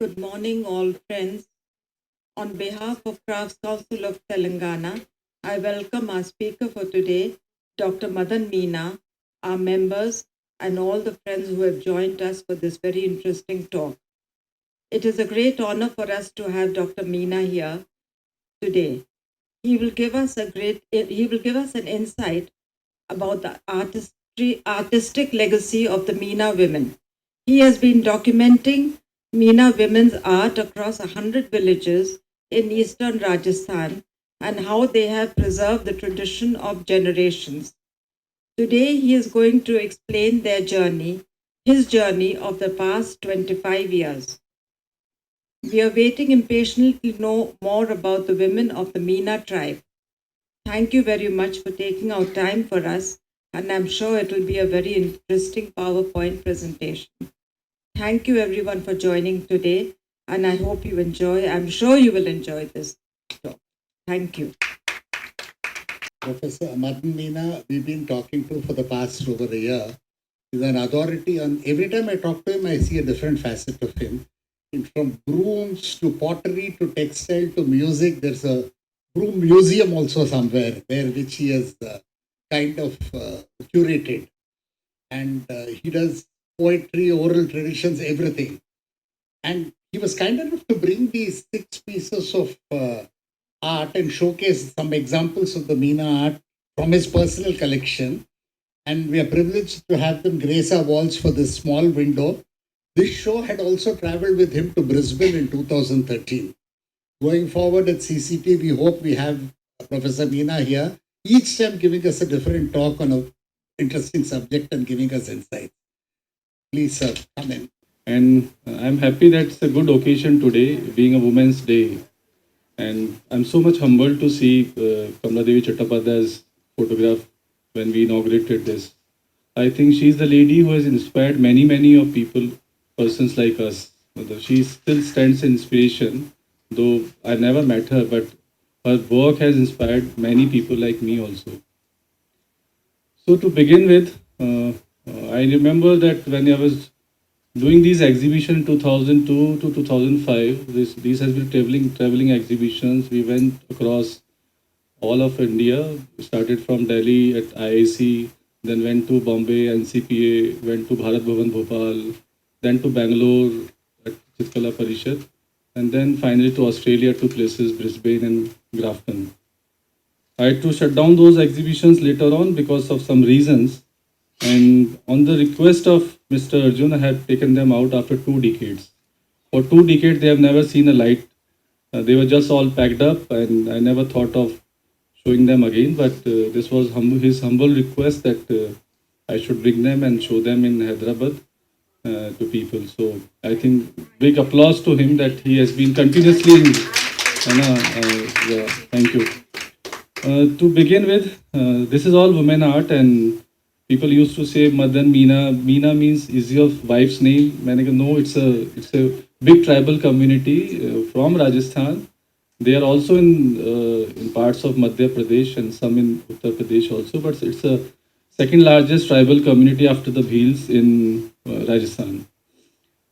Good morning, all friends. On behalf of Crafts Council of Telangana, I welcome our speaker for today, Dr. Madan Meena, our members, and all the friends who have joined us for this very interesting talk. It is a great honor for us to have Dr. Meena here today. He will give us an insight about the artistic legacy of the Meena women. He has been documenting Meena women's art across 100 villages in eastern Rajasthan and how they have preserved the tradition of generations. Today, he is going to explain his journey of the past 25 years. We are waiting impatiently to know more about the women of the Meena tribe. Thank you very much for taking out time for us, and I'm sure it will be a very interesting PowerPoint presentation. Thank you everyone for joining today, and I hope you enjoy. I'm sure you will enjoy this talk. Thank you. Professor Madan Meena, we've been talking to for the past over a year. He's an authority on, every time I talk to him, I see a different facet of him. From brooms to pottery to textile to music, there's a broom museum also somewhere there, which he has kind of curated. And he does poetry, oral traditions, everything. And he was kind enough to bring these 6 pieces of art and showcase some examples of the Meena art from his personal collection. And we are privileged to have them grace our walls for this small window. This show had also traveled with him to Brisbane in 2013. Going forward at CCT, we hope we have Professor Meena here, each time giving us a different talk on an interesting subject and giving us insight. Please, sir, come in. And I'm happy that it's a good occasion today, being a Women's Day. And I'm so much humbled to see Kamla Devi Chattopadhyay's photograph when we inaugurated this. I think she's the lady who has inspired many of people, persons like us. She still stands inspiration, though I never met her, but her work has inspired many people like me also. So to begin with, I remember that when I was doing these exhibition in 2002 to 2005, these has been traveling exhibitions. We went across all of India. We started from Delhi at IIC, then went to Bombay, NCPA, went to Bharat Bhavan Bhopal, then to Bangalore at Chitkala Parishad, and then finally to Australia, two places, Brisbane and Grafton. I had to shut down those exhibitions later on because of some reasons. And on the request of Mr. Arjun, I had taken them out after 2 decades. For 2 decades, they have never seen a light. They were just all packed up, and I never thought of showing them again. But this was his humble request that I should bring them and show them in Hyderabad to people. So I think big applause to him that he has been continuously in. Yeah, thank you. To begin with, this is all women art, and people used to say Madan Meena. Meena means is your wife's name. मैंने कहा no, it's a big tribal community from Rajasthan. They are also in parts of Madhya Pradesh and some in Uttar Pradesh also, but it's a second largest tribal community after the Bhils in Rajasthan.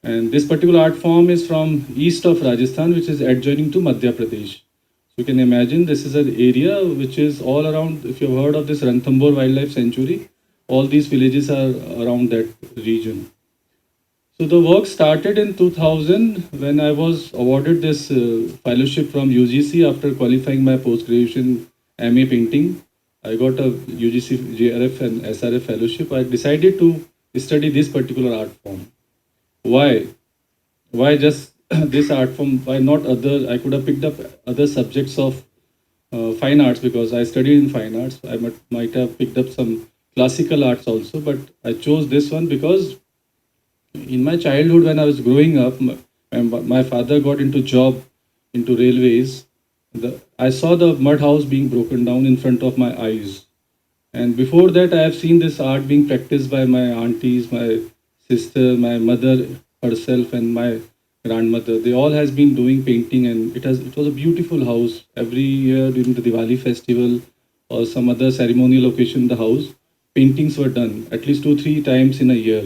And this particular art form is from east of Rajasthan, which is adjoining to Madhya Pradesh. So you can imagine this is an area which is all around. If you've heard of this Ranthambore Wildlife Sanctuary, all these villages are around that region. So the work started in 2000 when I was awarded this fellowship from UGC after qualifying my post-graduation MA painting. I got a UGC JRF and SRF fellowship. I decided to study this particular art form. Why? Why just this art form? Why not other? I could have picked up other subjects of fine arts because I studied in fine arts. I might have picked up some classical arts also, but I chose this one because in my childhood when I was growing up, my father got into job into railways. I saw the mud house being broken down in front of my eyes. And before that, I have seen this art being practiced by my aunties, my sister, my mother herself, and my grandmother. They all has been doing painting, and it was a beautiful house. Every year during the Diwali festival or some other ceremonial occasion in the house, paintings were done at least 2-3 times in a year.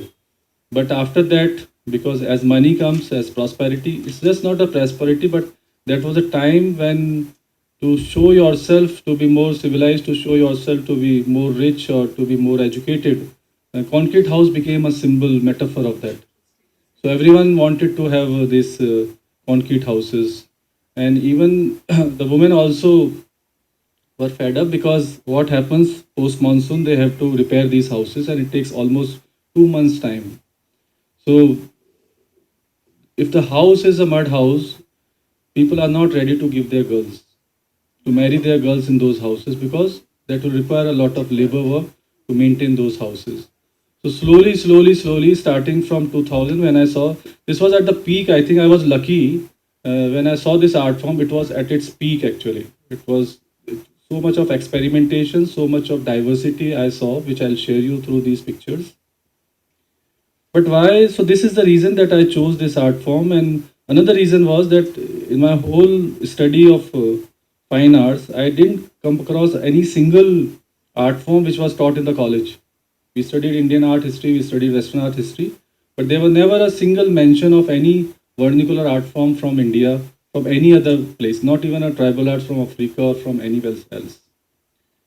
But after that, because as money comes, as prosperity, it's just not a prosperity, but that was a time when to show yourself to be more civilized, to show yourself to be more rich or to be more educated. A concrete house became a symbol, metaphor of that. So everyone wanted to have these concrete houses, and even the women also were fed up because what happens post monsoon, they have to repair these houses, and it takes almost 2 months time. So if the house is a mud house, people are not ready to give their girls, to marry their girls in those houses, because that will require a lot of labor work to maintain those houses. So slowly, starting from 2000, when I saw this was at the peak, I think I was lucky when I saw this art form. It was at its peak actually. It was so much of experimentation, so much of diversity I saw, which I'll share you through these pictures. But why? So this is the reason that I chose this art form, and another reason was that in my whole study of fine arts, I didn't come across any single art form which was taught in the college. We studied Indian art history, we studied Western art history, but there was never a single mention of any vernacular art form from India, from any other place, not even a tribal arts from Africa or from anywhere else.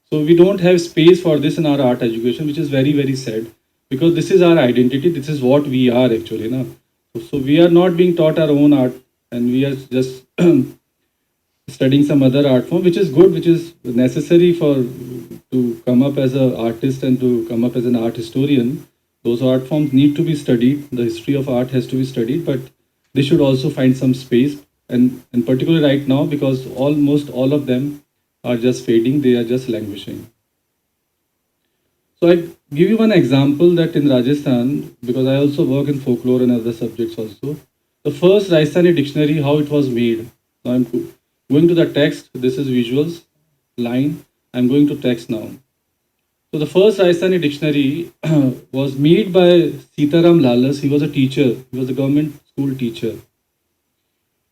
So we don't have space for this in our art education, which is very, very sad, because this is our identity. This is what we are actually. Na? So we are not being taught our own art, and we are just studying some other art form, which is good, which is necessary for to come up as an artist and to come up as an art historian. Those art forms need to be studied. The history of art has to be studied, but they should also find some space, and particularly right now, because almost all of them are just fading, they are just languishing. So I give you one example that in Rajasthan, because I also work in folklore and other subjects also, the first Rajasthani dictionary, how it was made. Now I'm going to the text, this is visuals, line, I'm going to text now. So the first Rajasthani dictionary was made by Sitaram Lalas. He was a teacher, he was a government school teacher.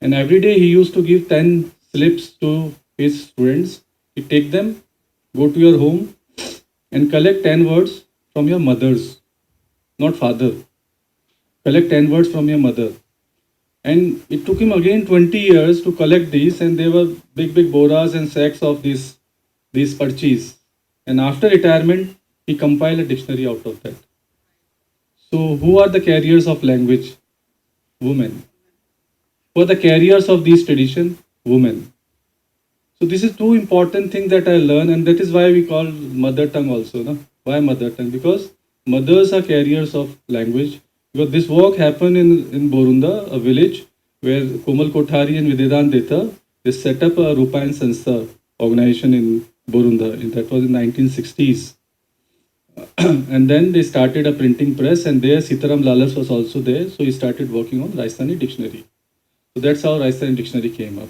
And every day he used to give 10 slips to his students. You take them, go to your home, and collect 10 words from your mothers, not father. Collect 10 words from your mother. And it took him again 20 years to collect these, and they were big, big boras and sacks of these parchis. And after retirement, he compiled a dictionary out of that. So, who are the carriers of language? Women. Who are the carriers of these tradition? Women. So this is two important things that I learned, and that is why we call mother tongue also. No? Why mother tongue? Because mothers are carriers of language. Because this work happened in Borunda, a village where Komal Kothari and Videdan Deta, they set up a Rupayan Sanstha organization in Borunda. And that was in 1960s. And then they started a printing press, and there Sitaram Lalas was also there. So he started working on Rajasthani dictionary. So that's how Rajasthani dictionary came up.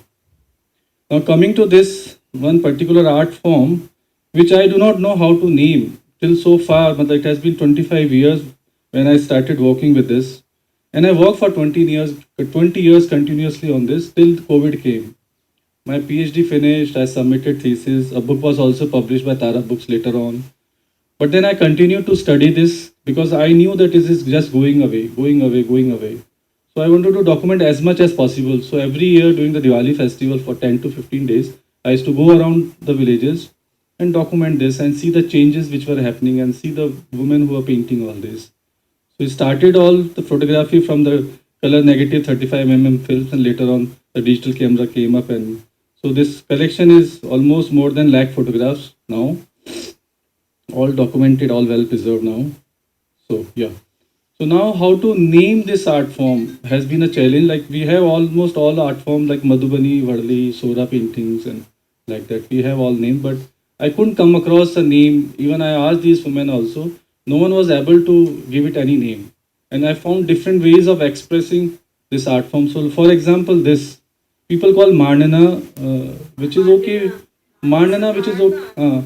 Now coming to this one particular art form, which I do not know how to name till so far, but it has been 25 years when I started working with this. And I worked for 20 years continuously on this till COVID came. My PhD finished, I submitted thesis, a book was also published by Tara Books later on. But then I continued to study this because I knew that it is just going away, going away, going away. So I wanted to document as much as possible. So every year during the Diwali festival for 10 to 15 days, I used to go around the villages and document this and see the changes which were happening and see the women who are painting all this. So we started all the photography from the color negative 35 films, and later on the digital camera came up, and so this collection is almost more than lakh photographs now, all documented, all well preserved now. So yeah. So now how to name this art form has been a challenge. Like we have almost all art forms like Madhubani, Varli, Sora paintings and like that. We have all named, but I couldn't come across a name. Even I asked these women also. No one was able to give it any name. And I found different ways of expressing this art form. So for example, this people call Marnana, which is okay. Marnana, which is okay.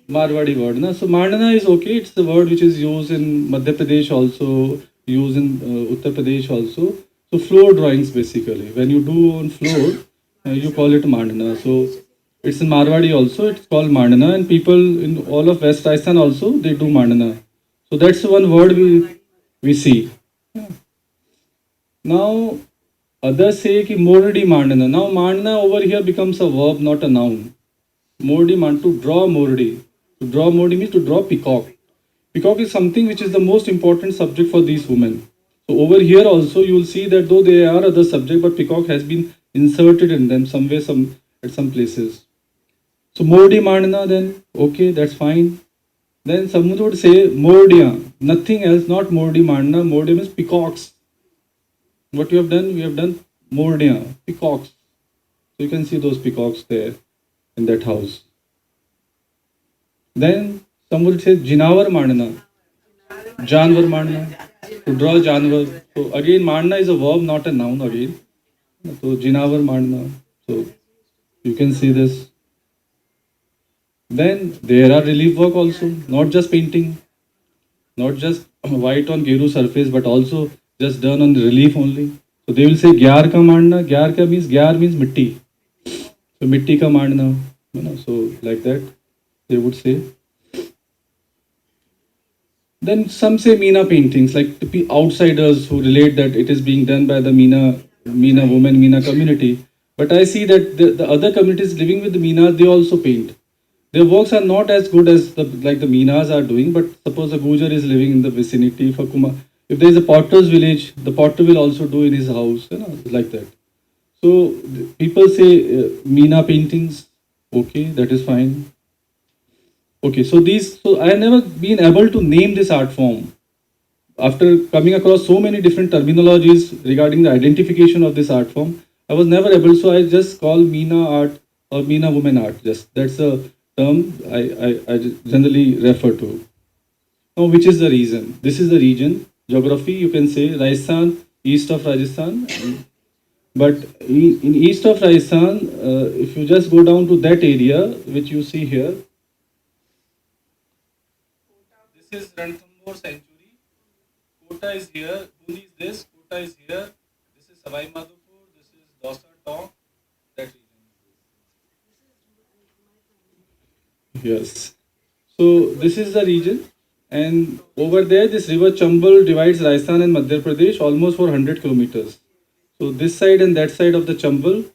Marwadi word. Na? So Marnana is okay. It's the word which is used in Madhya Pradesh also, used in Uttar Pradesh also. So floor drawings basically. When you do on floor, you call it Marnana. So it's in Marwadi also. It's called Marnana, and people in all of West Rajasthan also they do Marnana. So that's one word we see. Now, others say ki mordi mandna. Now, mandna over here becomes a verb, not a noun. Mordi man, to draw mordi. To draw mordi means to draw peacock. Peacock is something which is the most important subject for these women. So over here also you will see that though they are other subject, but peacock has been inserted in them somewhere, some at some places. So mordi mandna, then okay, that's fine. Then someone would say mordia, nothing else, not mordi mandna. Mordia means peacocks. What you have done? We have done mordia, peacocks. So you can see those peacocks there in that house. Then some would say jinavar mandna, janvar mandna, to draw janvar. So again, mandna is a verb, not a noun again. So jinavar mandna. So you can see this. Then there are relief work also, not just painting, not just white on geru surface, but also just done on relief only. So they will say gyar ka mandna. Gyar means mitti. So mitti ka mandna. So like that they would say. Then some say Meena paintings, like the outsiders who relate that it is being done by the Meena women, Meena community. But I see that the other communities living with the Meenas, they also paint. Their works are not as good as the Meenas are doing, but suppose a Gujar is living in the vicinity for Kuma. If there is a potter's village, the potter will also do in his house, like that. So people say Meena paintings, okay, that is fine. Okay, so I have never been able to name this art form. After coming across so many different terminologies regarding the identification of this art form, I was never able. So I just call Meena art or Meena woman art. Just that's a term I generally refer to. Now, which is the reason? This is the region. Geography, you can say Rajasthan, east of Rajasthan. But in east of Rajasthan, if you just go down to that area, which you see here, this is Ranthambore Sanctuary. Kota is here. Bundi is this. Kota is here. This is Savai Madhopur. This is Dosa Tong. That region. Yes. So this is the region, and over there, this river Chambal divides Rajasthan and Madhya Pradesh almost for 100 kilometers. So this side and that side of the Chambal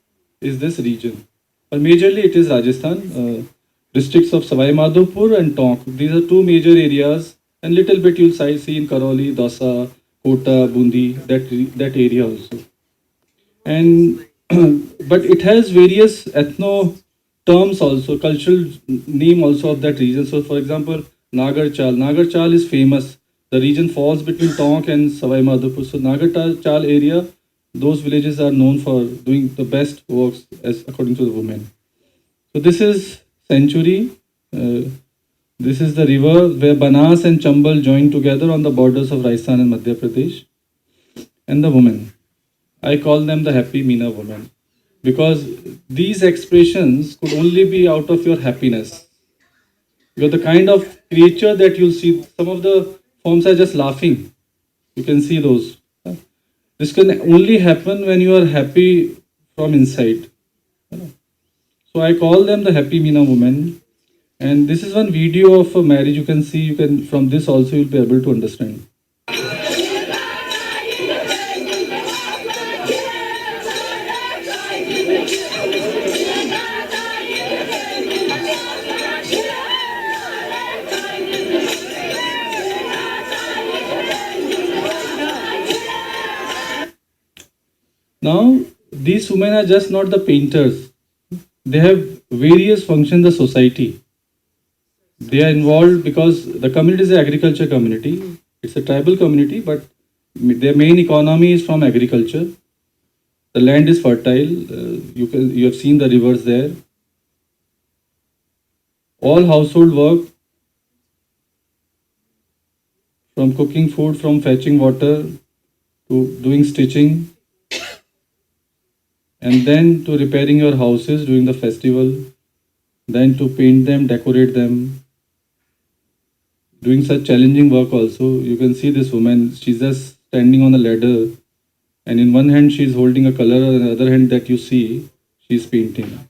is this region. But majorly it is Rajasthan, districts of Savai Madhopur and Tonk. These are two major areas, and little bit you'll see in Karoli, Dasa, Kota, Bundi, that area also. And but it has various ethno terms also, cultural name also of that region. So for example, Nagar Chal is famous. The region falls between Tonk and Savai Madhopur. So Nagar Chal area, those villages are known for doing the best works as according to the women. So this is Century. This is the river where Banas and Chambal join together on the borders of Rajasthan and Madhya Pradesh. And the women, I call them the happy Meena women, because these expressions could only be out of your happiness. You're the kind of creature that you'll see. Some of the forms are just laughing. You can see those. This can only happen when you are happy from inside. So I call them the happy Meena women. And this is one video of a marriage. You can see. You can from this also you'll be able to understand. Now, these women are just not the painters. They have various functions in the society. They are involved because the community is an agriculture community. It's a tribal community, but their main economy is from agriculture. The land is fertile. You have seen the rivers there. All household work, from cooking food, from fetching water to doing stitching, and then to repairing your houses during the festival, then to paint them, decorate them, doing such challenging work also. You can see this woman, she's just standing on a ladder, and in one hand she's holding a color, and in the other hand that you see, she's painting.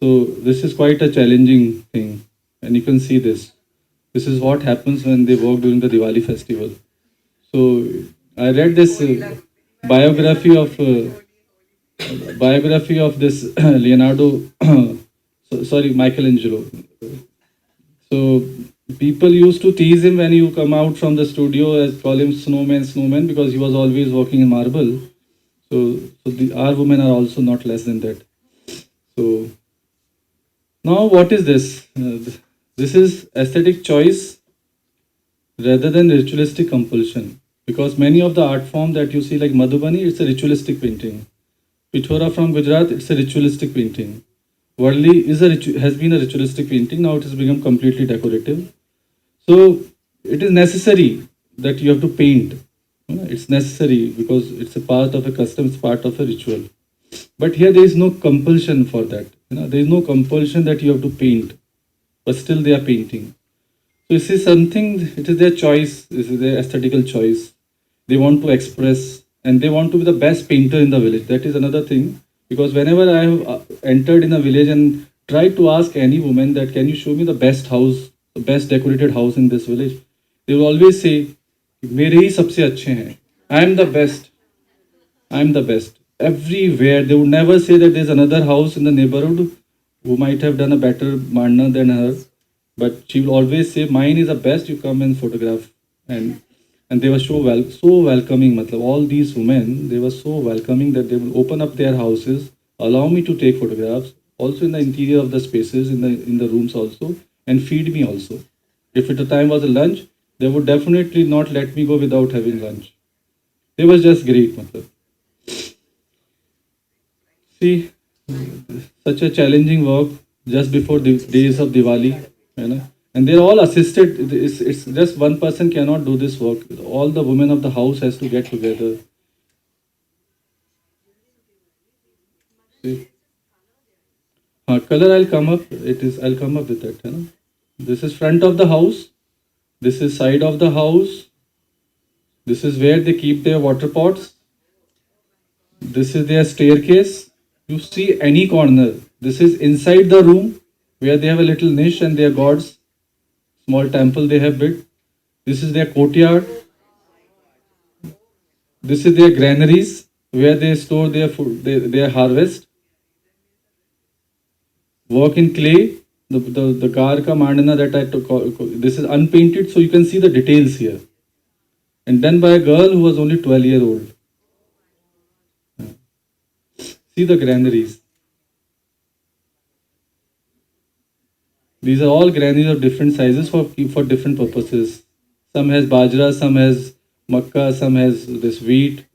So this is quite a challenging thing, and you can see this. This is what happens when they work during the Diwali festival. So I read this biography of this Leonardo, sorry, Michelangelo. So people used to tease him when you come out from the studio as call him snowman, snowman, because he was always working in marble. Our women are also not less than that. So now what is this? This is aesthetic choice rather than ritualistic compulsion. Because many of the art form that you see like Madhubani, it's a ritualistic painting. Pithora from Gujarat, it's a ritualistic painting. Worli has been a ritualistic painting. Now it has become completely decorative. So it is necessary that you have to paint. It's necessary because it's a part of a custom. It's part of a ritual. But here there is no compulsion for that. There is no compulsion that you have to paint, but still they are painting. So this is something. It is their choice. This is their aesthetical choice. They want to express, and they want to be the best painter in the village. That is another thing. Because whenever I have entered in a village and tried to ask any woman that can you show me the best house, the best decorated house in this village, they will always say, "मेरे ही सबसे अच्छे हैं." I am the best. I am the best. Everywhere they would never say that there's another house in the neighborhood who might have done a better manna than her, but she will always say, "Mine is the best. You come and photograph." And they were so welcoming. Matlab, all these women, they were so welcoming that they will open up their houses, allow me to take photographs, also in the interior of the spaces, in the rooms also, and feed me also. If at the time was a lunch, they would definitely not let me go without having lunch. They was just great. Matlab. See, such a challenging work just before the days of Diwali, and they're all assisted. It's just one person cannot do this work. All the women of the house has to get together. See, color I'll come up. I'll come up with that. This is front of the house. This is side of the house. This is where they keep their water pots. This is their staircase. You see any corner. This is inside the room where they have a little niche and their gods, small temple they have built. This is their courtyard. This is their granaries where they store their food, their harvest. Work in clay. The car ka mandana that I took. This is unpainted, so you can see the details here. And done by a girl who was only 12-year old. See the granaries. These are all granaries of different sizes for different purposes. Some has bajra, some has makka, some has this wheat.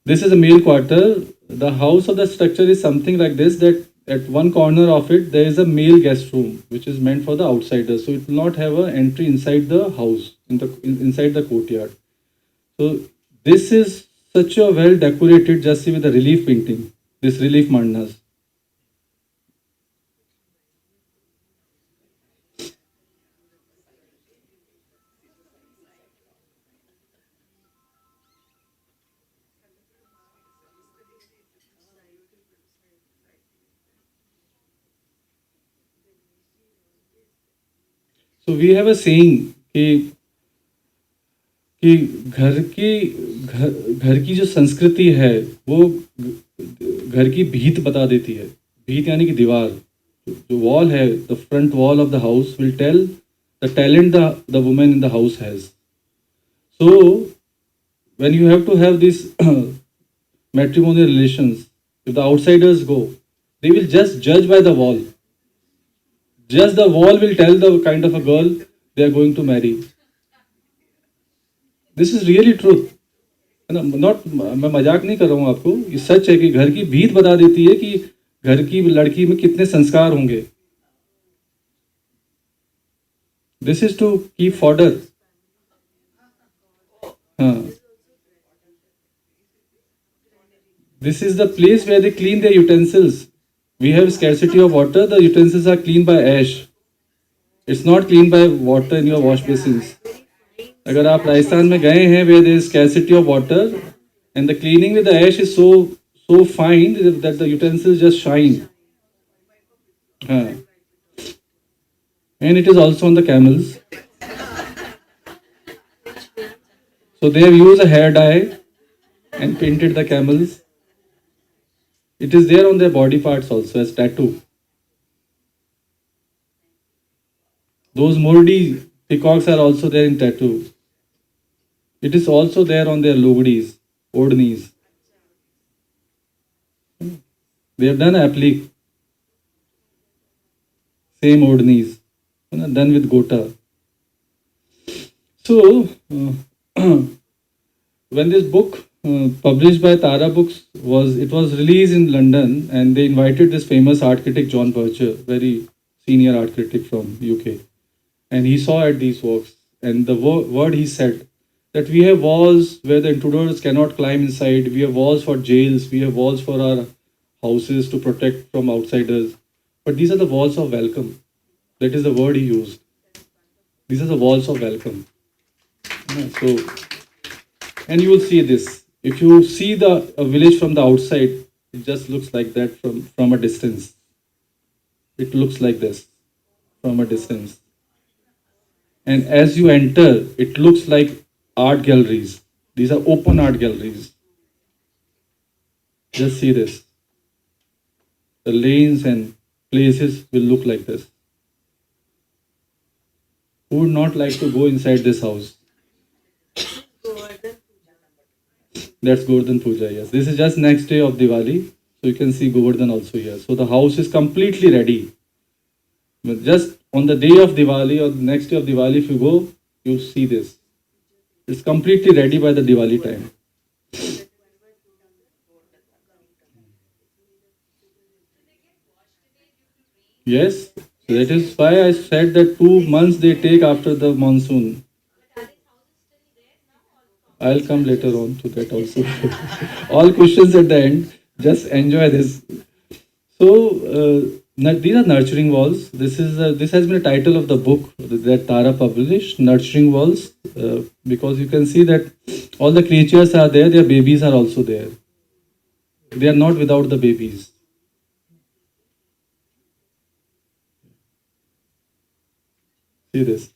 This is a male quarter. The house of the structure is something like this, that at one corner of it there is a male guest room which is meant for the outsiders. So it will not have an entry inside the house, inside the courtyard. So this is such a well decorated, just see with the relief painting, this relief mandalas. So we have a saying कि घर की जो संस्कृति है वो घर की भीत बता देती है. भीत यानी कि दीवार, जो वॉल है, the front wall of the house will tell the talent the women in the house has. So when you have to have these matrimonial relations, if the outsiders go, they will just judge by the wall. Just the wall will tell the kind of a girl they are going to marry. This is really truth. Not, मैं मजाक नहीं कर रहा हूँ आपको, ये सच है कि घर की भीत बता देती है कि घर की लड़की में कितने संस्कार होंगे. This is to keep fodder. हाँ, this is the place where they clean their utensils. We have scarcity of water. The utensils are cleaned by ash. It's not cleaned by water in your wash basins. अगर आप राजस्थान में गए हैं where there is scarcity of water and the cleaning with the ash is so fine that the utensils just shine. And it is also on the camels. So they have used a hair dye and painted the camels. It is there on their body parts also as tattoo. Those Mordi peacocks are also there in tattoo. It is also there on their logdis, odnis. They have done applique, same odnis, done with Gota. So, when this book published by Tara Books was released in London, and they invited this famous art critic John Bircher, very senior art critic from UK, and he saw at these works, and the word he said that we have walls where the intruders cannot climb inside, we have walls for jails, we have walls for our houses to protect from outsiders, but these are the walls of welcome. That is the word he used. These are the walls of welcome. So, and you will see this. If you see a village from the outside, it just looks like that from a distance. It looks like this from a distance. And as you enter, it looks like art galleries. These are open art galleries. Just see this. The lanes and places will look like this. Who would not like to go inside this house? That's Govardhan Puja, yes. This is just next day of Diwali. So you can see Govardhan also here. So the house is completely ready. But just on the day of Diwali or the next day of Diwali, if you go, you'll see this. It's completely ready by the Diwali time. Yes, so that is why I said that 2 months they take after the monsoon. I'll come later on to that also. All questions at the end. Just enjoy this. So these are nurturing walls. This has been a title of the book that Tara published, Nurturing Walls, because you can see that all the creatures are there. Their babies are also there. They are not without the babies. See this.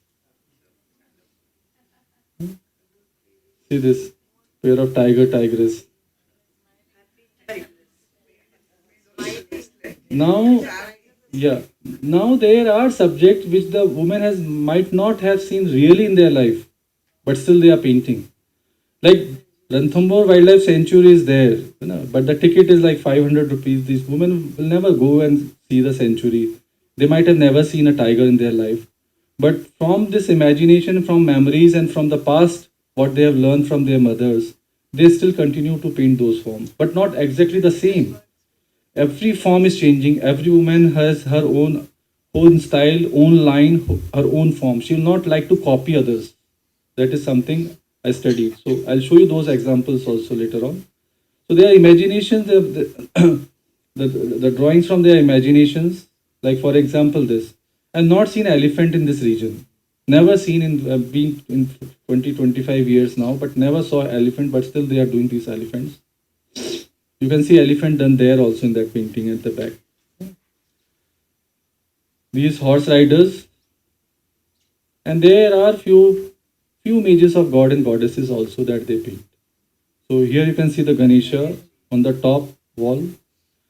See this pair of tigress. Now, yeah. Now there are subjects which the woman has might not have seen really in their life, but still they are painting. Like Ranthambore Wildlife Sanctuary is there, but the ticket is like 500 rupees. These women will never go and see the sanctuary. They might have never seen a tiger in their life. But from this imagination, from memories, and from the past, what they have learned from their mothers, they still continue to paint those forms, but not exactly the same. Every form is changing. Every woman has her own style, own line, her own form. She will not like to copy others. That is something I studied. So I'll show you those examples also later on. So their imaginations, the drawings from their imaginations, like for example this. I've not seen elephant in this region. Never seen in being in 20, 25 years now, but never saw elephant, but still they are doing these elephants. You can see elephant done there also in that painting at the back. These horse riders, and there are few images of god and goddesses also that they paint. So here you can see the Ganesha on the top wall.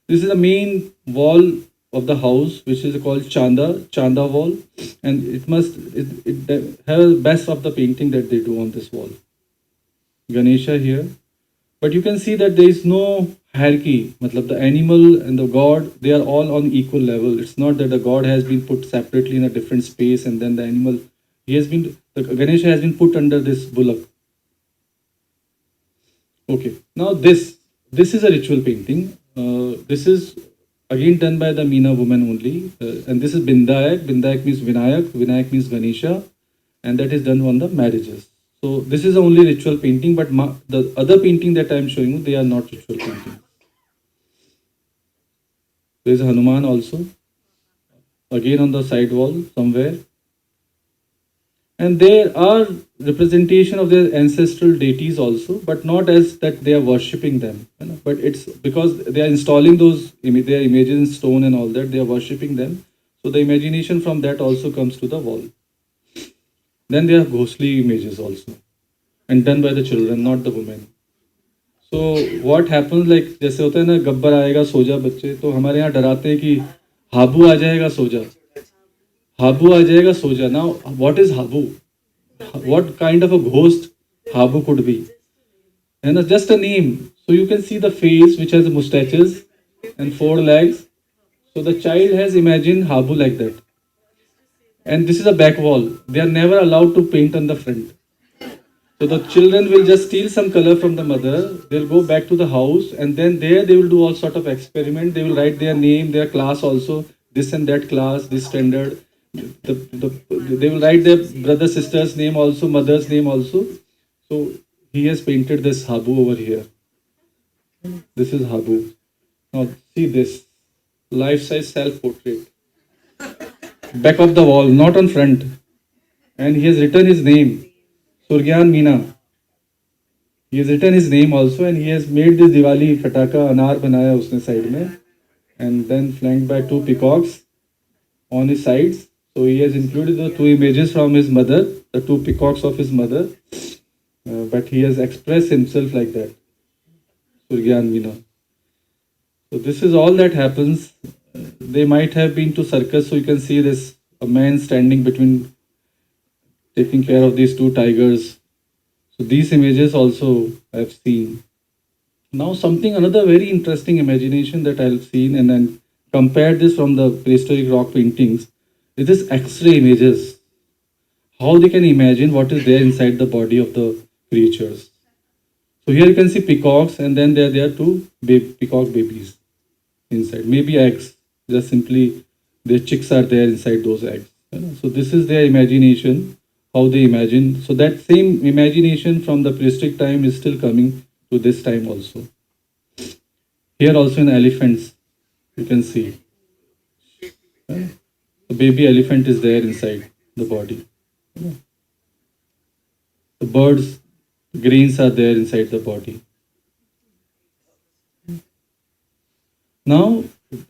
This is the main wall of the house, which is called Chanda wall, and it has best of the painting that they do on this wall. Ganesha here, but you can see that there is no hierarchy. Matlab the animal and the god, they are all on equal level. It's not that the god has been put separately in a different space and then the animal, the Ganesha has been put under this bullock. Okay, now this is a ritual painting. This is again done by the Meena women only, and this is Bindayak. Bindayak means Vinayak. Vinayak means Ganesha, and that is done on the marriages. So this is the only ritual painting, but the other painting that I am showing you, they are not ritual paintings. There is Hanuman also, again on the side wall somewhere, and there are representation of their ancestral deities also, but not as that they are worshipping them, but it's because they are installing their images in stone and all that, they are worshipping them. So the imagination from that also comes to the wall. Then there are ghostly images also. and done by the children, not the women. So what happens, like जैसे होता है ना, गब्बर आएगा सो जा बच्चे, तो हमारे यहाँ डराते हैं कि हाबू आ जाएगा सो जा, हाबू आ जाएगा सो जा. Now what is habu? What kind of a ghost habu could be? And it's just a name. So you can see the face which has mustaches and four legs. So the child has imagined habu like that. And this is a back wall. They are never allowed to paint on the front. So the children will just steal some color from the mother. They'll go back to the house, and then there they will do all sort of experiment. They will write their name, their class also, this and that class, this standard. They will write their brother sister's name also, mother's name also. So he has painted this habu over here. This is habu. Now see this life-size self-portrait. Back of the wall, not on front. And he has written his name. Surgyan Meena. He has written his name also, and he has made this Diwali fataka anar banaya usne side mein, and then flanked by two peacocks on his sides. So he has included the two images from his mother, the two peacocks of his mother, but he has expressed himself like that. Surgyan Meena. So this is all that happens. They might have been to circus, so you can see this a man standing between, taking care of these two tigers. So these images also I've seen. Now another very interesting imagination that I've seen, and then compared this from the prehistoric rock paintings, is this X-ray images. How they can imagine what is there inside the body of the creatures. So here you can see peacocks, and then there are two peacock babies inside, maybe eggs. Just simply their chicks are there inside those eggs. So this is their imagination, how they imagine. So that same imagination from the prehistoric time is still coming to this time also. Here also in elephants, you can see. The baby elephant is there inside the body. The birds, grains are there inside the body. Now,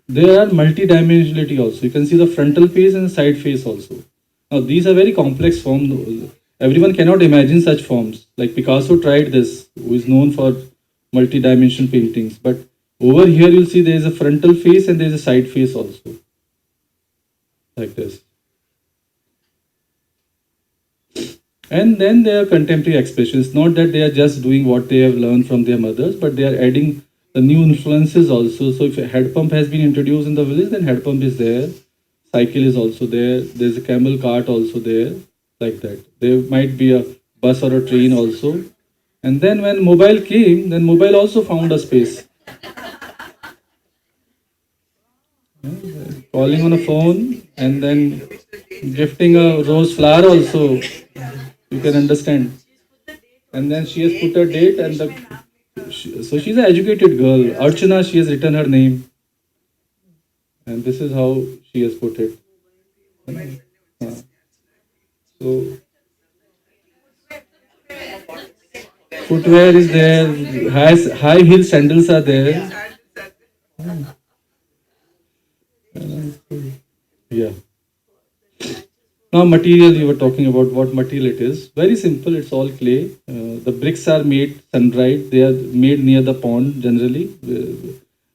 there are multi-dimensionality also. You can see the frontal face and side face also. Now, these are very complex forms. Everyone cannot imagine such forms. Like Picasso tried this, who is known for multi-dimensional paintings. But over here, you'll see there is a frontal face and there is a side face also. Like this. And then there are contemporary expressions. Not that they are just doing what they have learned from their mothers, but they are adding the new influences also. So if a head pump has been introduced in the village, then head pump is there. Cycle is also there. There's a camel cart also there, like that. There might be a bus or a train also. And then when mobile came, then mobile also found a space. Calling on a phone and then gifting a rose flower also. You can understand. And then she has put a date, and so she's an educated girl. Archana, she has written her name. And this is how she has put it. So, footwear is there, high heel sandals are there. Yeah. Now, material, you were talking about what material it is. Very simple, it's all clay. The bricks are made sun-dried. They are made near the pond generally,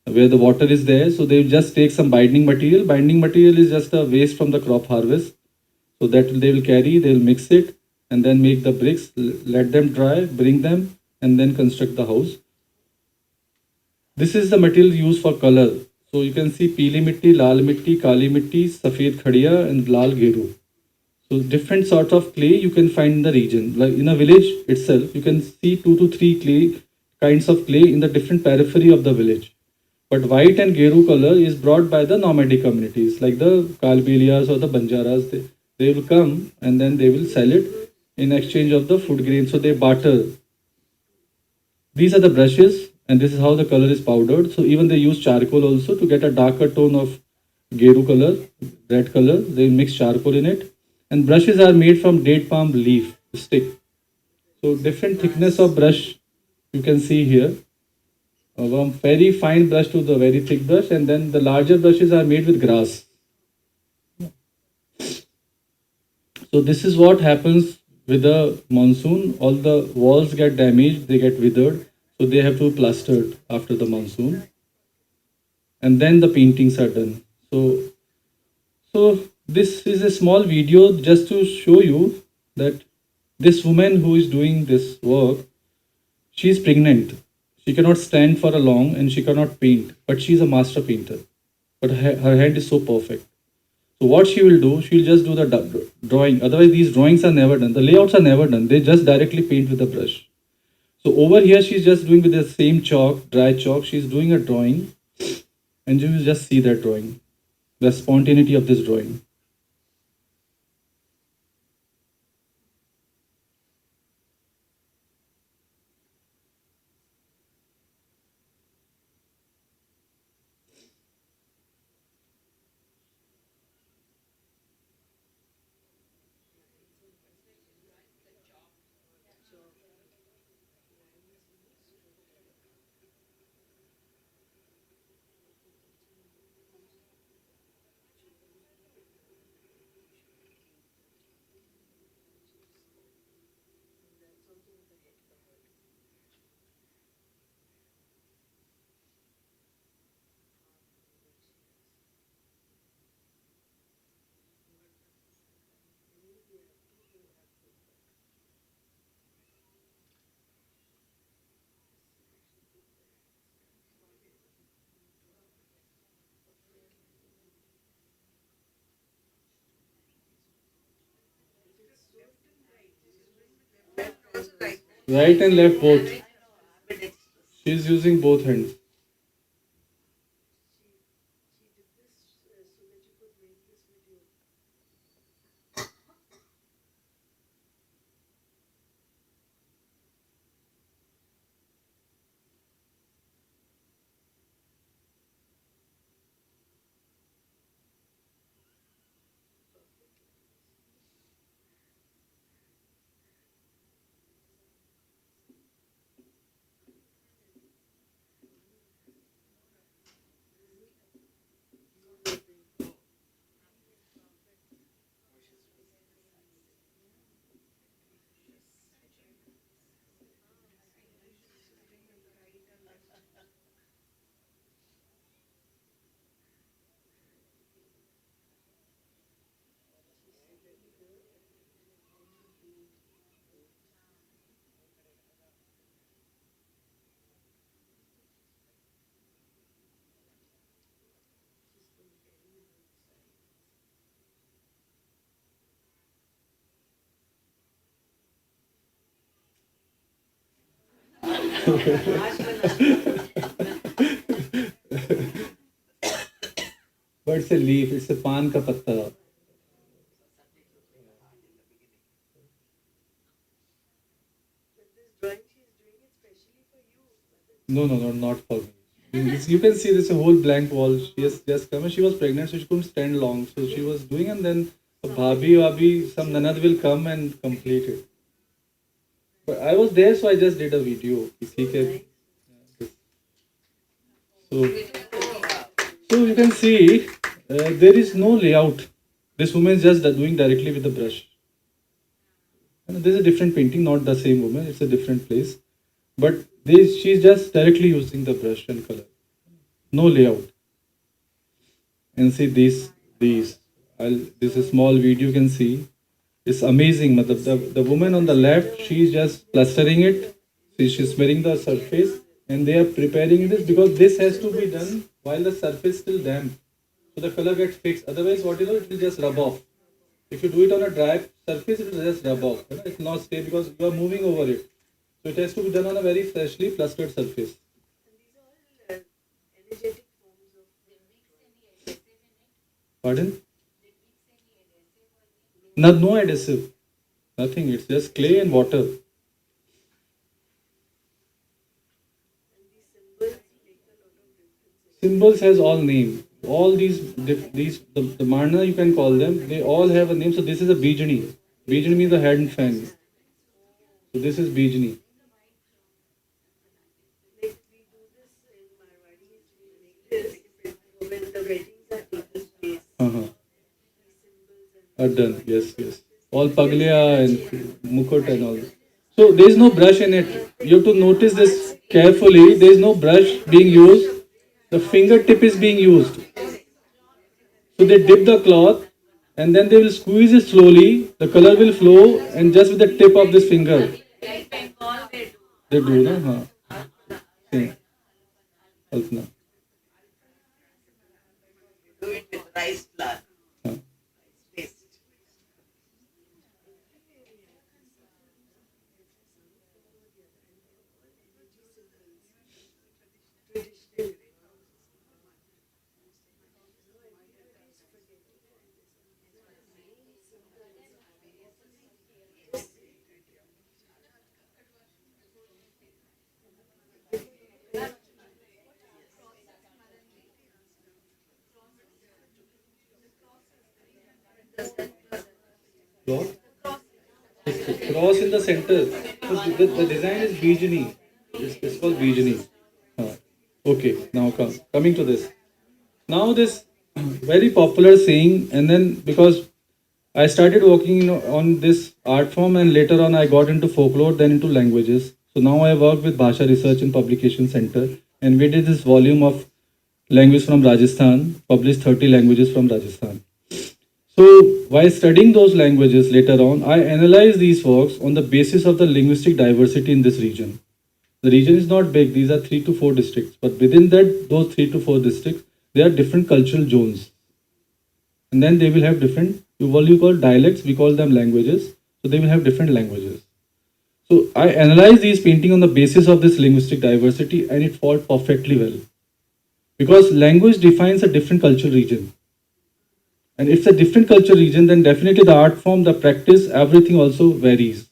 where the water is there. So they just take some binding material. Binding material is just a waste from the crop harvest. So that they will carry, they will mix it, and then make the bricks, let them dry, bring them, and then construct the house. This is the material used for color. So you can see peeli mitti, lal mitti, kali mitti, safed khadiya, and lal geru. So different sorts of clay you can find in the region. Like in a village itself, you can see 2 to 3 kinds of clay in the different periphery of the village. But white and geru color is brought by the nomadic communities, like the Kalbelias or the Banjaras. They will come and then they will sell it in exchange of the food grain. So they barter. These are the brushes, and this is how the color is powdered. So even they use charcoal also to get a darker tone of geru color, red color. They mix charcoal in it. And brushes are made from date palm leaf, stick. So different thickness of brush you can see here. From very fine brush to the very thick brush, and then the larger brushes are made with grass. So this is what happens with the monsoon, all the walls get damaged, they get withered, so they have to be plastered after the monsoon, and then the paintings are done. So this is a small video just to show you that this woman who is doing this work, she is pregnant. She cannot stand for a long and she cannot paint, but she is a master painter. But her hand is so perfect. So what she will do, she will just do the drawing. Otherwise, these drawings are never done. The layouts are never done. They just directly paint with the brush. So over here, she's just doing with the same chalk, dry chalk. She's doing a drawing, and you will just see that drawing, the spontaneity of this drawing. Right and left both. She's using both hands. But it's a leaf. It's a pan ka patta. No, no, no, not for me. You can see this a whole blank wall. She has just come and she was pregnant, so she couldn't stand long. So she was doing, and then a bhabi, some nanad will come and complete it. But I was there, so I just did a video. किसी के- So, so you can see there is no layout. This woman is just doing directly with the brush. And this is a different painting, not the same woman. It's a different place. But this, she's just directly using the brush and color. No layout. And see these. This is a small video you can see. It's amazing. The woman on the left, she's just plastering it. She's smearing the surface and they are preparing this because this has to be done while the surface is still damp. So the color gets fixed. Otherwise, what you know, it will just rub off. If you do it on a dry surface, it will just rub off. You know, it will not stay because you are moving over it. So it has to be done on a very freshly plastered surface. Pardon? No, no adhesive. Nothing. It's just clay and water. Symbols has all name. All these the mana you can call them. They all have a name. So this is a bijani. Bijani means the hand fan. So this is bijani. Uh-huh. Are done. Yes, yes. all paglia and mukut and all. So there is no brush in it. You have to notice this carefully. There is no brush being used. The fingertip is being used. So they dip the cloth and then they will squeeze it slowly. The color will flow and just with the tip of this finger they do, no? Same. Kalpana. Huh. What? Cross in the center. So the design is Bijani. It's called Bijani. Okay, now coming to this. Now this very popular saying, and then because I started working on this art form, and later on I got into folklore, then into languages. So now I work with Basha Research and Publication Center, and we did this volume of language from Rajasthan, published 30 languages from Rajasthan. So while studying those languages later on, I analyzed these works on the basis of the linguistic diversity in this region. The region is not big; these are 3 to 4 districts, but within that, those 3 to 4 districts, there are different cultural zones, and then they will have different. What you call dialects, we call them languages. So they will have different languages. So I analyzed these painting on the basis of this linguistic diversity, and it fought perfectly well because language defines a different cultural region. And if it's a different culture region, then definitely the art form, the practice, everything also varies.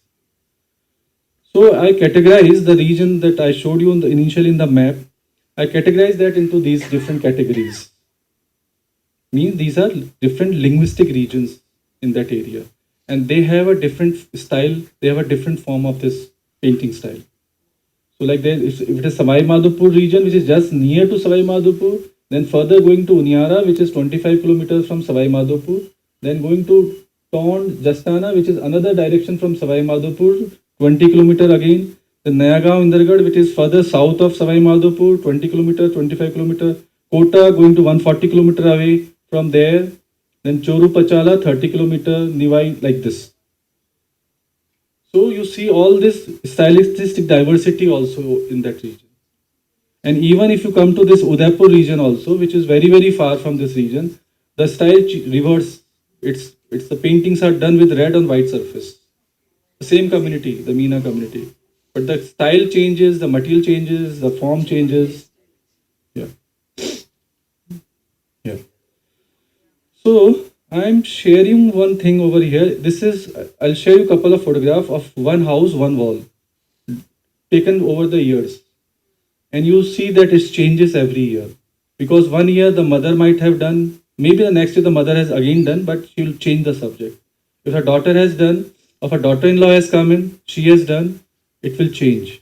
So I categorize the region that I showed you initially in the map. I categorize that into these different categories. Means these are different linguistic regions in that area. And they have a different style, they have a different form of this painting style. So like if it is Savai Madhopur region, which is just near to Savai Madhopur, then further going to Unyara, which is 25 kilometers from Savai Madhopur, then going to Tond, Jastana, which is another direction from Savai Madhopur, 20 kilometers again. Then Nayagaon, Indergarh, which is further south of Savai Madhopur, 20 kilometers, 25 kilometers. Kota going to 140 kilometers away from there. Then Choru Pachala, 30 kilometers, Nivai, like this. So you see all this stylistic diversity also in that region. And even if you come to this Udaipur region also, which is very, very far from this region, the style reverse. It's the paintings are done with red on white surface. The same community, the Meena community. But the style changes, the material changes, the form changes. Yeah. Yeah. So I'm sharing one thing over here. I'll share you a couple of photographs of one house, one wall, taken over the years. And you see that it changes every year. Because one year the mother might have done, maybe the next year the mother has again done, but she'll change the subject. If her daughter has done, if her daughter-in-law has come in, she has done, it will change.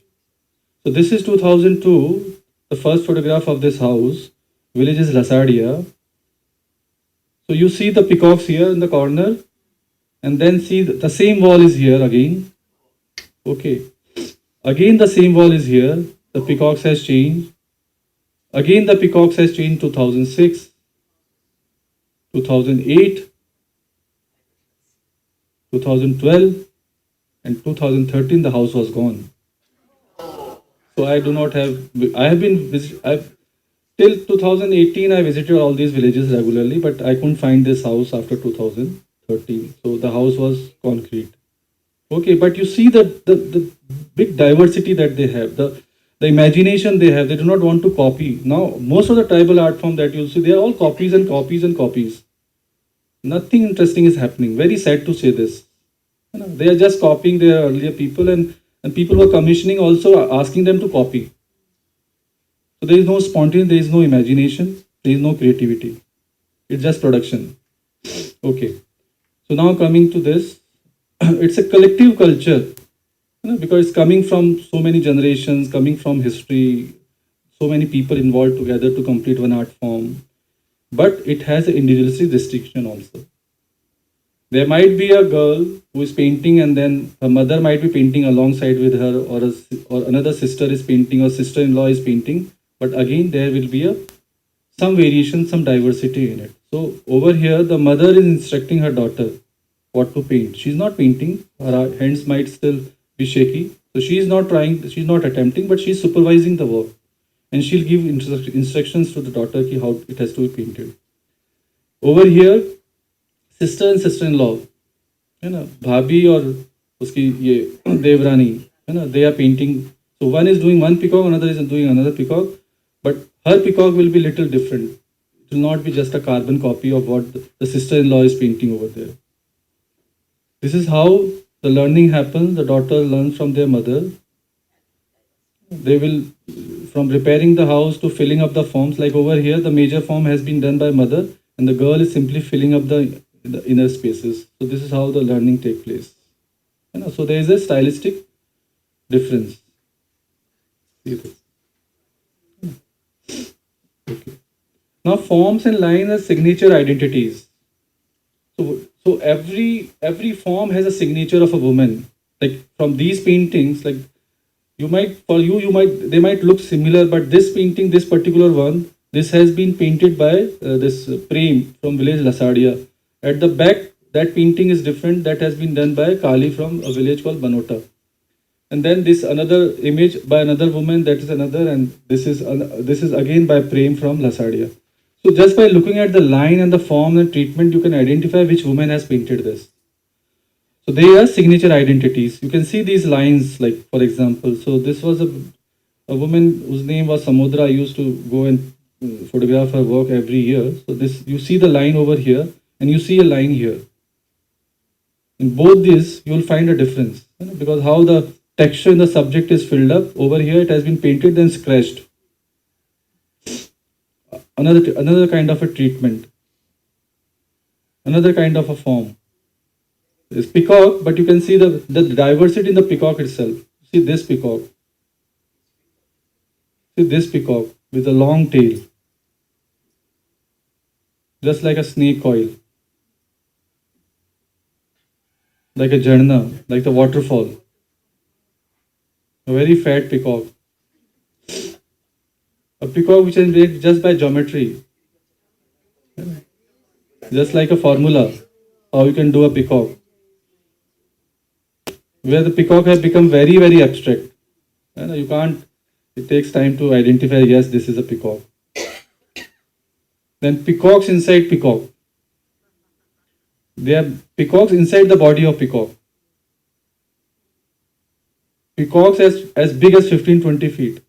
So this is 2002, the first photograph of this house. Village is Lasadia. So you see the peacocks here in the corner, and then see the same wall is here again. Okay. Again the same wall is here. The peacocks has changed. Again the peacocks has changed 2006, 2008, 2012, and 2013 the house was gone. So I do not have, I have been, till 2018 I visited all these villages regularly, but I couldn't find this house after 2013. So the house was concrete. Okay, but you see the big diversity that they have, the imagination they have, they do not want to copy. Now, most of the tribal art form that you'll see, they are all copies and copies and copies. Nothing interesting is happening. Very sad to say this. They are just copying their earlier people, and people who are commissioning also are asking them to copy. So there is no spontaneity, there is no imagination, there is no creativity. It's just production. Okay. So now coming to this, it's a collective culture, because it's coming from so many generations, coming from history, so many people involved together to complete one art form. But it has an individualistic restriction also. There might be a girl who is painting, and then her mother might be painting alongside with her, or another sister is painting, or sister-in-law is painting. But again, there will be some variation, some diversity in it. So over here, the mother is instructing her daughter what to paint. She's not painting. Her hands might still be shaky. So she's not trying, she's not attempting, but she's supervising the work. And she'll give instructions to the daughter ki how it has to be painted. Over here, sister and sister-in-law, है ना, भाभी और उसकी ये देवरानी, है ना, they are painting. So one is doing one peacock, another is doing another peacock, but her peacock will be little different. It will not be just a carbon copy of what the sister-in-law is painting over there. This is how the learning happens. The daughter learns from their mother. They will, from repairing the house to filling up the forms, like over here, the major form has been done by mother, and the girl is simply filling up the inner spaces. So this is how the learning takes place. You know, so there is a stylistic difference. See this. Okay. Now forms and lines are signature identities. So every form has a signature of a woman. Like from these paintings, like you might they might look similar, but this painting, this particular one, this has been painted by this Prem from village Lasadia. At the back, that painting is different. That has been done by Kali from a village called Banota. And then this another image by another woman, that is another, and this is again by Prem from Lasadia. So just by looking at the line and the form and treatment, you can identify which woman has painted this. So they are signature identities. You can see these lines, like for example, so this was a woman whose name was Samudra. I used to go and photograph her work every year. So this, you see the line over here and you see a line here. In both these, you will find a difference, you know, because how the texture in the subject is filled up. Over here, it has been painted then scratched. Another kind of a treatment, another kind of a form. It's peacock, but you can see the diversity in the peacock itself. See this peacock. See this peacock with a long tail, just like a snake coil, like a jharna, like the waterfall. A very fat peacock. A peacock which is made just by geometry, just like a formula, how you can do a peacock. Where the peacock has become very, very abstract. You can't, it takes time to identify, yes, this is a peacock. Then peacocks inside peacock. They are peacocks inside the body of peacock. Peacocks as big as 15-20 feet.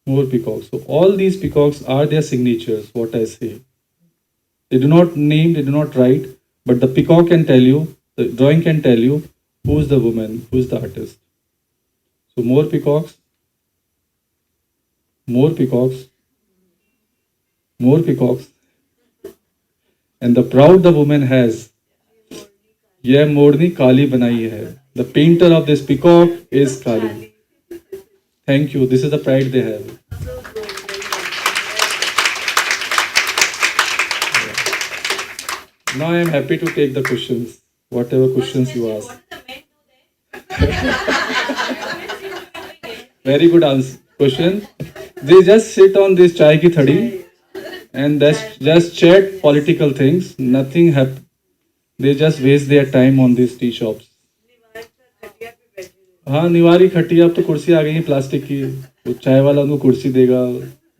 More peacocks. So all these peacocks are their signatures, what I say. They do not name, they do not write, but the peacock can tell you, the drawing can tell you who is the woman, who is the artist. So more peacocks, more peacocks, more peacocks. And the proud the woman has, यह मोरनी काली बनाई है. The painter of this peacock is Kali. Thank you. This is the pride they have. Now I am happy to take the questions, whatever questions you ask. Very good question. They just sit on this chai ki thadi and just chat political things. Nothing happen. They just waste their time on these tea shops. हाँ निवारी खटिया, अब तो कुर्सी आ गई है plastic की. वो चाय वाला उनको कुर्सी देगा,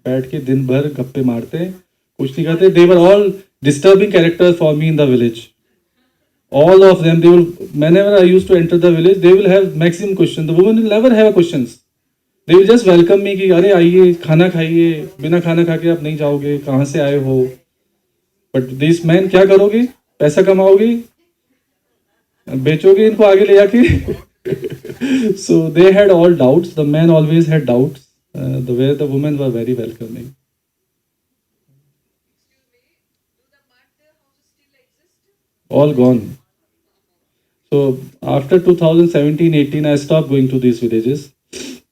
बैठ के दिन भर गप्पे मारते हैं, कुछ नहीं करते. They were all disturbing characters for me in the village. All of them, they will, whenever I used to enter the village, they will have maximum questions. The women will never have questions. They will just welcome me कि अरे आइए खाना खाइए, बिना खाना खा के आप नहीं जाओगे, कहाँ से आए हो. But these men क्या करोगे? पैसा कमाओगे, बेचोगे इनको आगे ले जाके. So they had all doubts. The men always had doubts. Where the women were very welcoming. All gone. So after 2017-18, I stopped going to these villages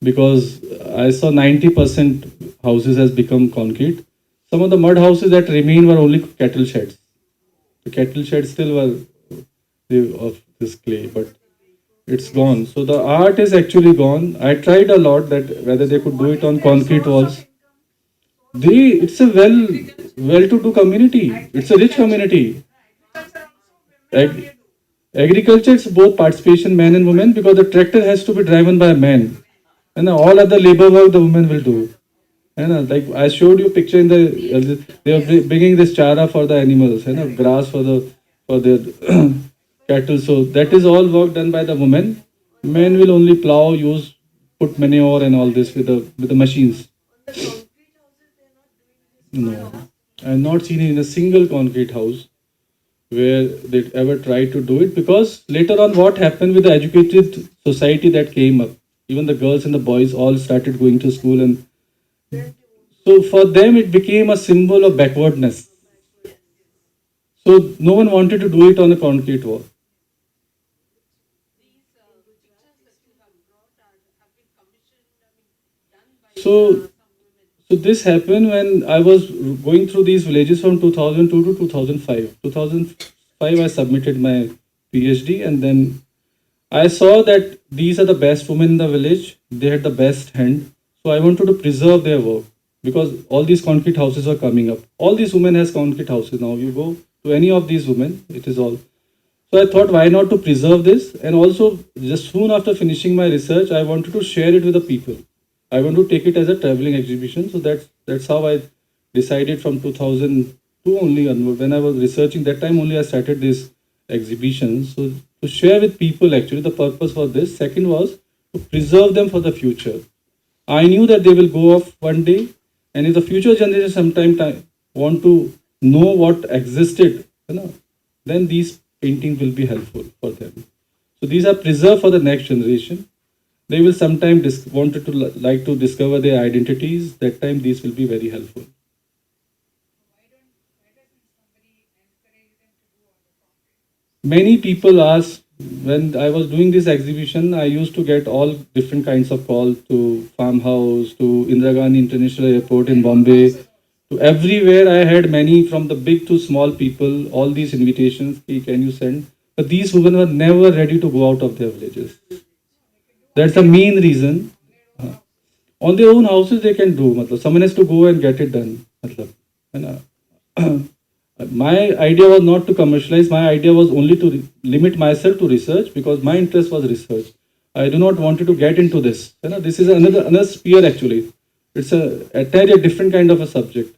because I saw 90% houses has become concrete. some of the mud houses that remained were only cattle sheds. The cattle sheds still were of this clay, but it's gone. So the art is actually gone. I tried a lot that whether they could do it on concrete walls. It's a well-to-do community. It's a rich community. Ag- Agriculture is both participation, men and women, because the tractor has to be driven by a man, and all other labor work the women will do. And like I showed you picture in they are bringing this chara for the animals, grass for the cattle. So that is all work done by the women. Men will only plow, use, put manure and all this with the machines. No, I've not seen it in a single concrete house where they ever tried to do it, because later on what happened with the educated society that came up, even the girls and the boys all started going to school, and so for them it became a symbol of backwardness. So no one wanted to do it on a concrete wall. So so this happened when I was going through these villages from 2002 to 2005. 2005 I submitted my PhD, and then I saw that these are the best women in the village. They had the best hand. So I wanted to preserve their work, because all these concrete houses are coming up. All these women has concrete houses now. You go to any of these women, it is all. So I thought, why not to preserve this? And also, just soon after finishing my research, I wanted to share it with the people. I want to take it as a traveling exhibition. So that's how I decided from 2002 only onward. When I was researching that time only, I started this exhibition. So to share with people, actually the purpose for this. Second was to preserve them for the future. I knew that they will go off one day, and if the future generation sometime want to know what existed, then these paintings will be helpful for them. So these are preserved for the next generation. They will sometime wanted to like to discover their identities. That time these will be very helpful. Many people ask, when I was doing this exhibition, I used to get all different kinds of calls to farmhouse, to Indira Gandhi International Airport in Bombay, to everywhere. I had many from the big to small people, all these invitations, can you send? But these women were never ready to go out of their villages. That's the main reason. On their own houses they can do. Matlab, someone has to go and get it done. Matlab, my idea was not to commercialize. My idea was only to limit myself to research, because my interest was research. I do not want to get into this. This is another sphere actually. It's a entirely different kind of a subject.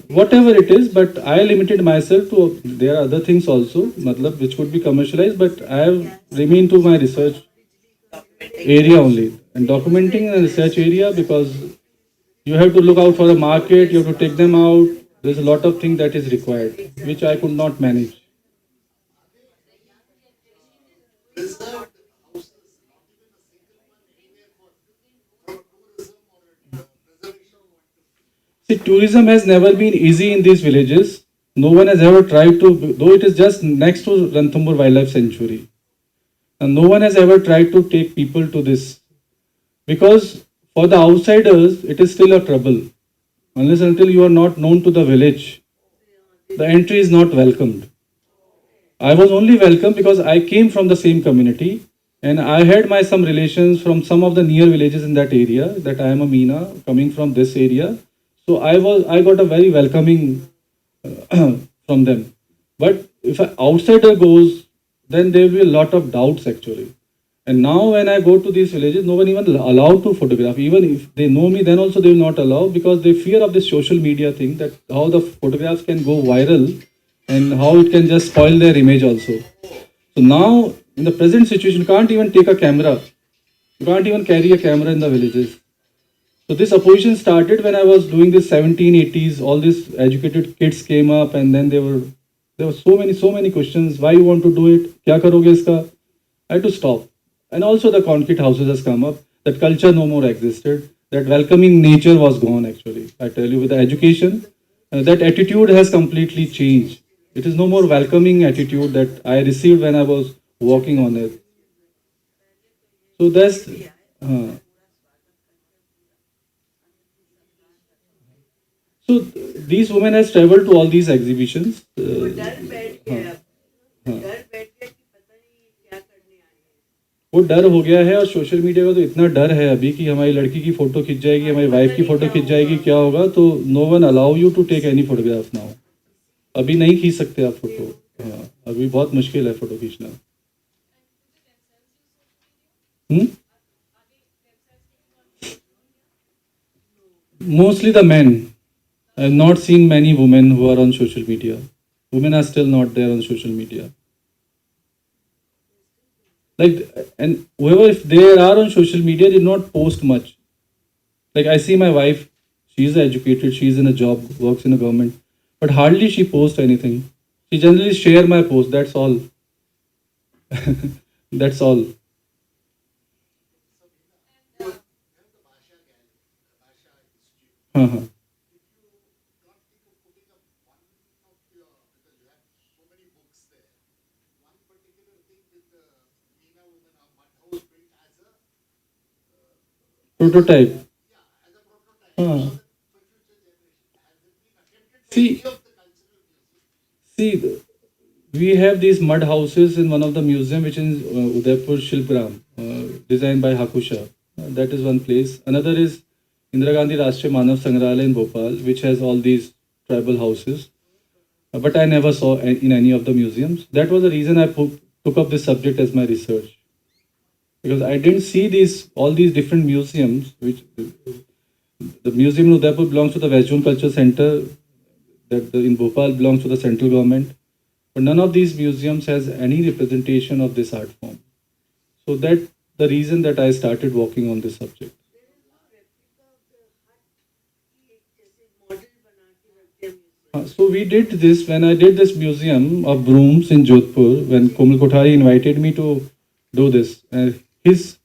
Whatever it is, but I limited myself to, there are other things also, matlab, which could be commercialized, but I have remained to my research area only, and documenting in a research area, because you have to look out for the market, you have to take them out. There's a lot of things that is required, which I could not manage. See, tourism has never been easy in these villages. No one has ever tried to, though it is just next to Ranthambore Wildlife Sanctuary, and no one has ever tried to take people to this, because for the outsiders it is still a trouble. Unless until you are not known to the village, the entry is not welcomed. I was only welcome because I came from the same community, and I had my some relations from some of the near villages in that area, that I am a Meena coming from this area. So I got a very welcoming from them. But if an outsider goes, then there will be a lot of doubts actually. And now when I go to these villages, no one even allowed to photograph. Even if they know me, then also they will not allow, because they fear of this social media thing, that how the photographs can go viral and how it can just spoil their image also. So now in the present situation, you can't even take a camera. You can't even carry a camera in the villages. So this opposition started when I was doing this 1780s. All these educated kids came up, and then there were so many questions. Why you want to do it? Kya karoge iska? I had to stop. And also the concrete houses has come up. That culture no more existed. That welcoming nature was gone actually. I tell you, with the education, that attitude has completely changed. It is no more welcoming attitude that I received when I was walking on it. So that's uh, So these women has traveled to all these exhibitions. वो डर हो गया है और social media का तो इतना डर है अभी कि हमारी लड़की की फोटो खिंच जाएगी, हमारी वाइफ की फोटो खिंच जाएगी, क्या होगा, तो no one allow you to take any photograph now. अभी नहीं खींच सकते आप फोटो. हाँ, अभी बहुत मुश्किल है फोटो खींचना. Mostly the men. I have not seen many women who are on social media. Women are still not there on social media. Like, and whoever, if they are on social media, they not post much. Like, I see my wife, she's educated, she's in a job, works in a government, but hardly she posts anything. She generally share my post, that's all. That's all. Uh-huh. Prototype. Uh. See, see, we have these mud houses in one of the museum, which is Udaipur Shilpgram, designed by Hakusha. That is one place. Another is Indira Gandhi Rashtriya Manav Sangrahalaya in Bhopal, which has all these tribal houses. But I never saw in any of the museums. That was the reason I took up this subject as my research, because I didn't see all these different museums. Which the museum in Udaipur belongs to the West Zone Culture Center. That in Bhopal belongs to the central government. But none of these museums has any representation of this art form. So that the reason that I started working on this subject. So we did this when I did this museum of brooms in Jodhpur, when Komal Kothari invited me to do this. His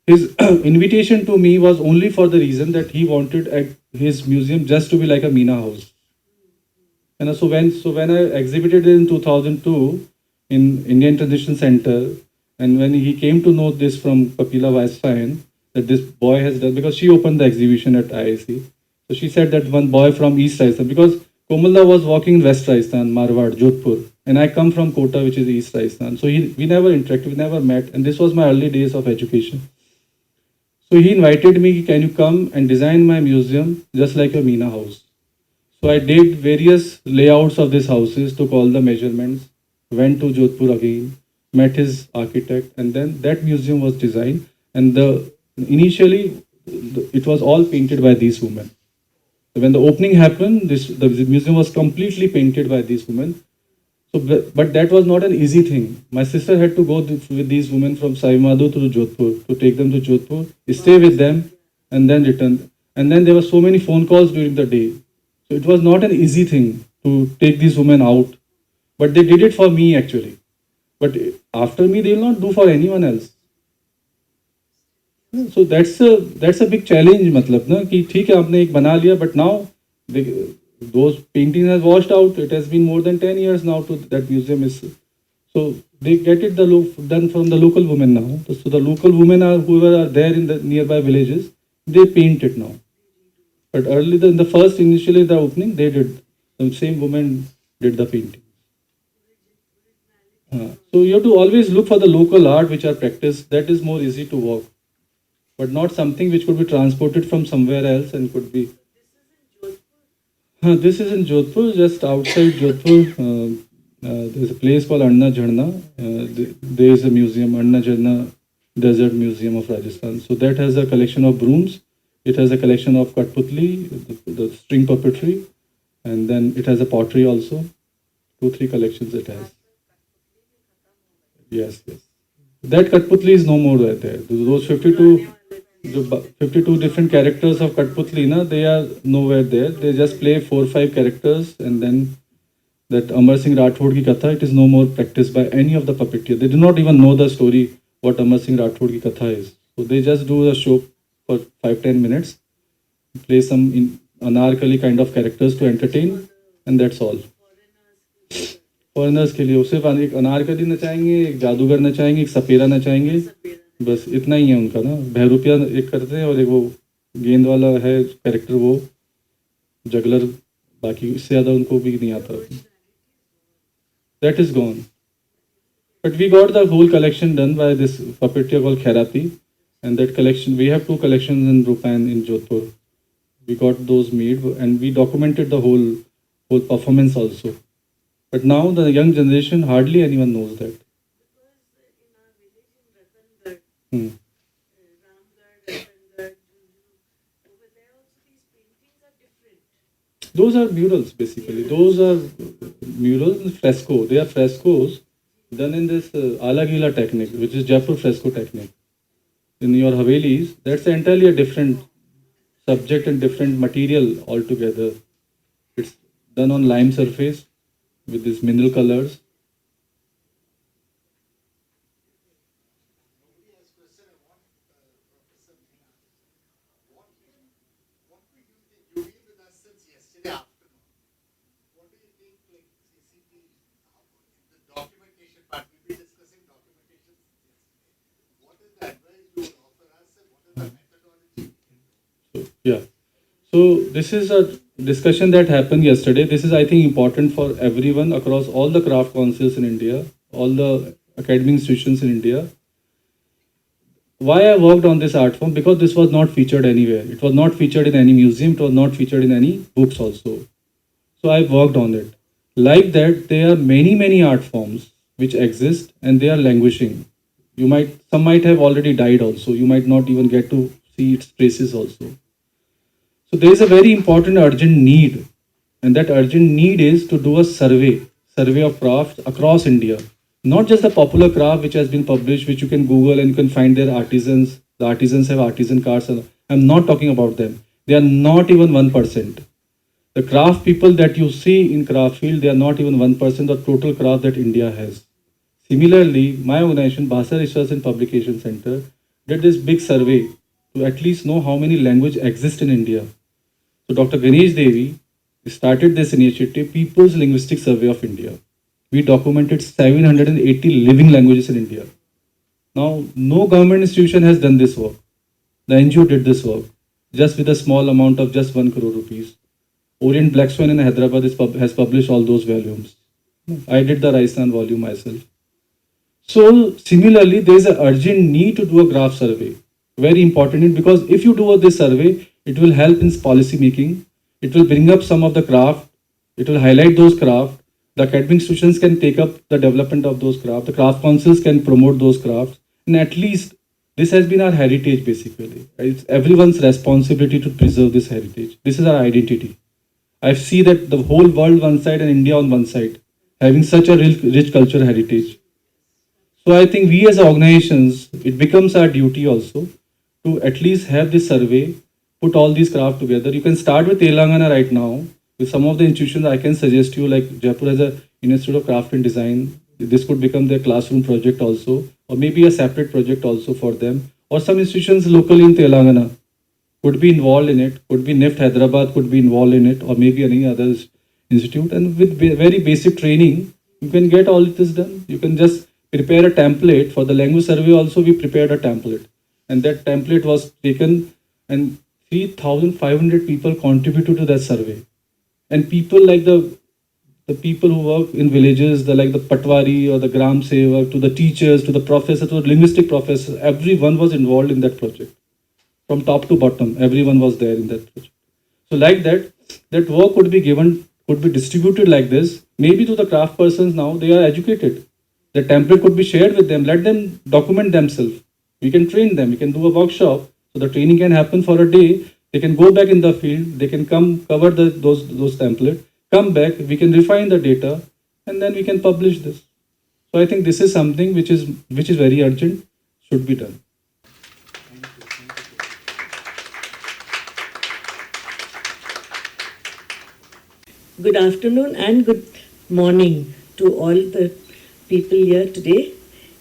invitation to me was only for the reason that he wanted at his museum just to be like a Meena house. And so when I exhibited in 2002 in Indian Transition Center, and when he came to know this from Kapila Vaisfine, that this boy has done, because she opened the exhibition at IIC. So she said that one boy from East Rajasthan, because Komalda was working in West Rajasthan, Marwar, Jodhpur, and I come from Kota, which is East Rajasthan. So we never interacted, we never met, and this was my early days of education. So he invited me, can you come and design my museum just like a Meena house? So I did various layouts of these houses, took all the measurements, went to Jodhpur again, met his architect, and then that museum was designed. And initially, it was all painted by these women. So when the opening happened, the museum was completely painted by these women. So, but that was not an easy thing. My sister had to go with these women from Saimadu to Jodhpur, to take them to Jodhpur, stay with them, and then return. And then there were so many phone calls during the day. So it was not an easy thing to take these women out. But they did it for me actually. But after me, they will not do for anyone else. So that's a big challenge, मतलब ना कि ठीक है आपने एक बना लिया, but now those paintings have washed out. It has been more than 10 years now to that museum is. So they get it done from the local women now. So the local women are whoever are there in the nearby villages, they paint it now. But earlier in the first initially the opening they did, the same woman did the painting. So you have to always look for the local art which are practiced. That is more easy to work, but not something which could be transported from somewhere else and could be. This is in Jodhpur, just outside Jodhpur. There's a place called Anna Jharna. There is a museum, Anna Jharna Desert Museum of Rajasthan. So that has a collection of brooms. It has a collection of Katputli, the string puppetry, and then it has a pottery also. 2-3 collections it has. Yes. That Katputli is no more right there. Those 52 different characters of Katputli, they are nowhere there. They just play 4-5 characters, and then that Amar Singh Rathod ki katha, it is no more practiced by any of the puppeteers. They do not even know the story, what Amar Singh Rathod ki katha is. So they just do a show for 5-10 minutes, play some anarkali kind of characters to entertain, and that's all. Foreigners के लिए सिर्फ एक अनारकली नचाएंगे, एक जादूगर नचाएंगे, एक सपेरा नचाएंगे, बस इतना ही है उनका ना. बहरूपिया एक करते हैं और एक वो गेंद वाला है कैरेक्टर, वो juggler, बाकी इससे ज़्यादा उनको भी नहीं आता. That is gone. But we got the whole collection done by this puppeteer called Kherati, and that collection, we have two collections in Rupan in Jodhpur. We got those made and we documented the whole performance also. But now the young generation, hardly anyone knows that. Hmm. Those are murals basically. Those are murals, fresco. They are frescoes done in this Alagila technique, which is Jaipur fresco technique. In your Havelis, that's entirely a different subject and different material altogether. It's done on lime surface with these mineral colors. So, yeah. So this is a discussion that happened yesterday. This is, I think, important for everyone across all the craft councils in India, all the academic institutions in India. Why I worked on this art form? Because this was not featured anywhere. It was not featured in any museum. It was not featured in any books also. So I worked on it. Like that, there are many art forms which exist and they are languishing. Some might have already died also. You might not even get to see its traces also. So there is a very important urgent need, and that urgent need is to do a survey of crafts across India. Not just the popular craft which has been published, which you can Google and you can find their artisans. The artisans have artisan cards. I'm not talking about them. They are not even 1%. The craft people that you see in craft field, they are not even 1% of total craft that India has. Similarly, my organization, Basha Research and Publication Center, did this big survey to at least know how many languages exist in India. So Dr. Ganesh Devi started this initiative, People's Linguistic Survey of India. We documented 780 living languages in India. Now, no government institution has done this work. The NGO did this work, just with a small amount of just 1 crore rupees. Orient Black Swan in Hyderabad has published all those volumes. I did the Rajasthan volume myself. So similarly, there is an urgent need to do a graph survey. Very important because if you do this survey, it will help in policy making. It will bring up some of the craft. It will highlight those craft. The academic institutions can take up the development of those craft. The craft councils can promote those crafts. And at least this has been our heritage basically. It's everyone's responsibility to preserve this heritage. This is our identity. I see that the whole world one side and India on one side, having such a rich cultural heritage. So I think we as organizations, it becomes our duty also to at least have this survey, put all these craft together. You can start with Telangana right now. With some of the institutions, I can suggest you like Jaipur has a Institute of Craft and Design. This could become their classroom project also, or maybe a separate project also for them. Or some institutions locally in Telangana could be involved in it, could be NIFT Hyderabad could be involved in it, or maybe any other institute. And with very basic training, you can get all this done. You can just prepare a template for the language survey. Also, we prepared a template, and that template was taken, and 3,500 people contributed to that survey. And people like the people who work in villages, like the Patwari or the Gram Sevak, to the teachers, to the professors, to the linguistic professors, everyone was involved in that project. From top to bottom, everyone was there in that project. So like that work could be given, could be distributed like this. Maybe to the craft persons now, they are educated. The template could be shared with them. Let them document themselves. We can train them. We can do a workshop. So the training can happen for a day. They can go back in the field. They can come cover those templates. Come back. We can refine the data, and then we can publish this. So I think this is something which is very urgent, should be done. Good afternoon and good morning to all the people here today.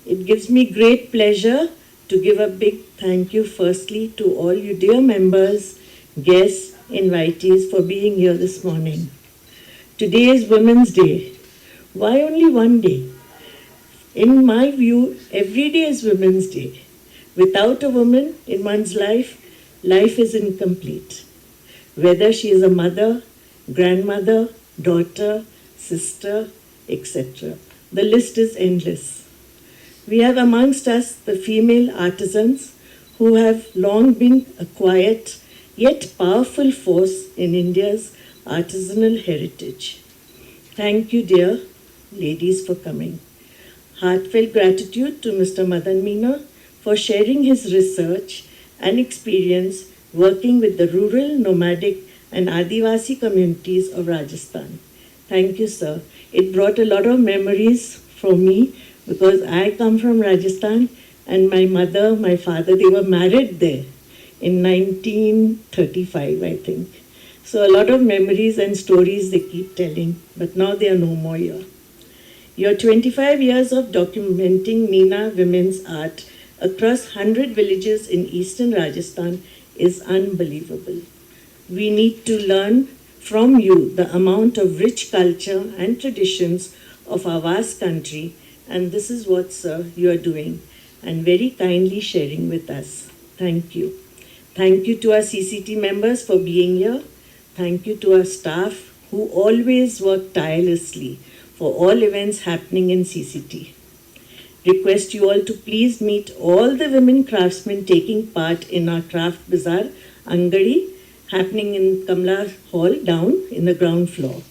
It gives me great pleasure to give a big thank you firstly to all you dear members, guests, invitees for being here this morning. Today is Women's Day. Why only one day? In my view, every day is Women's Day. Without a woman in one's life, life is incomplete. Whether she is a mother, grandmother, daughter, sister, etc. The list is endless. We have amongst us the female artisans who have long been a quiet yet powerful force in India's artisanal heritage. Thank you, dear ladies, for coming. Heartfelt gratitude to Mr. Madan Meena for sharing his research and experience working with the rural, nomadic, and Adivasi communities of Rajasthan. Thank you, sir. It brought a lot of memories for me because I come from Rajasthan and my mother, my father, they were married there in 1935, I think. So a lot of memories and stories they keep telling, but now they are no more here. Your 25 years of documenting Meena women's art across 100 villages in eastern Rajasthan is unbelievable. We need to learn from you the amount of rich culture and traditions of our vast country, and this is what, sir, you are doing and very kindly sharing with us. Thank you. Thank you to our CCT members for being here. Thank you to our staff who always work tirelessly for all events happening in CCT. Request you all to please meet all the women craftsmen taking part in our craft bazaar, Angadi, happening in Kamla Hall down in the ground floor.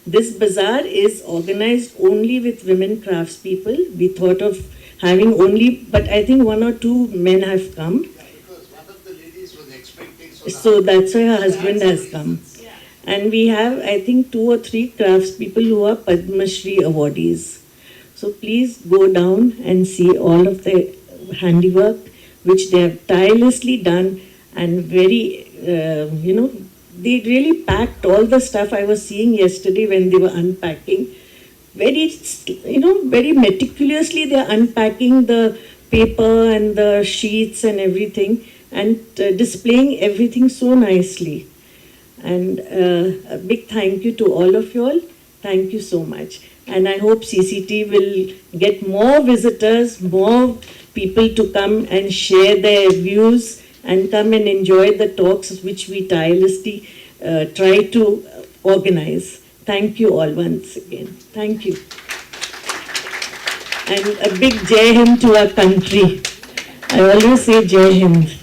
This bazaar is organized only with women craftspeople. We thought of having only, but I think one or two men have come. Because one of the ladies was expecting, So that's why her husband has come. And we have, I think, 2 or 3 craftspeople who are Padma Shri awardees. So please go down and see all of the handiwork which they have tirelessly done and very, they really packed all the stuff I was seeing yesterday when they were unpacking. Very, very meticulously they are unpacking the paper and the sheets and everything and displaying everything so nicely. And a big thank you to all of you all. Thank you so much. And I hope CCT will get more visitors, more people to come and share their views and come and enjoy the talks which we tirelessly try to organize. Thank you all once again. Thank you. And a big Jai Hind to our country. I always say Jai Hind.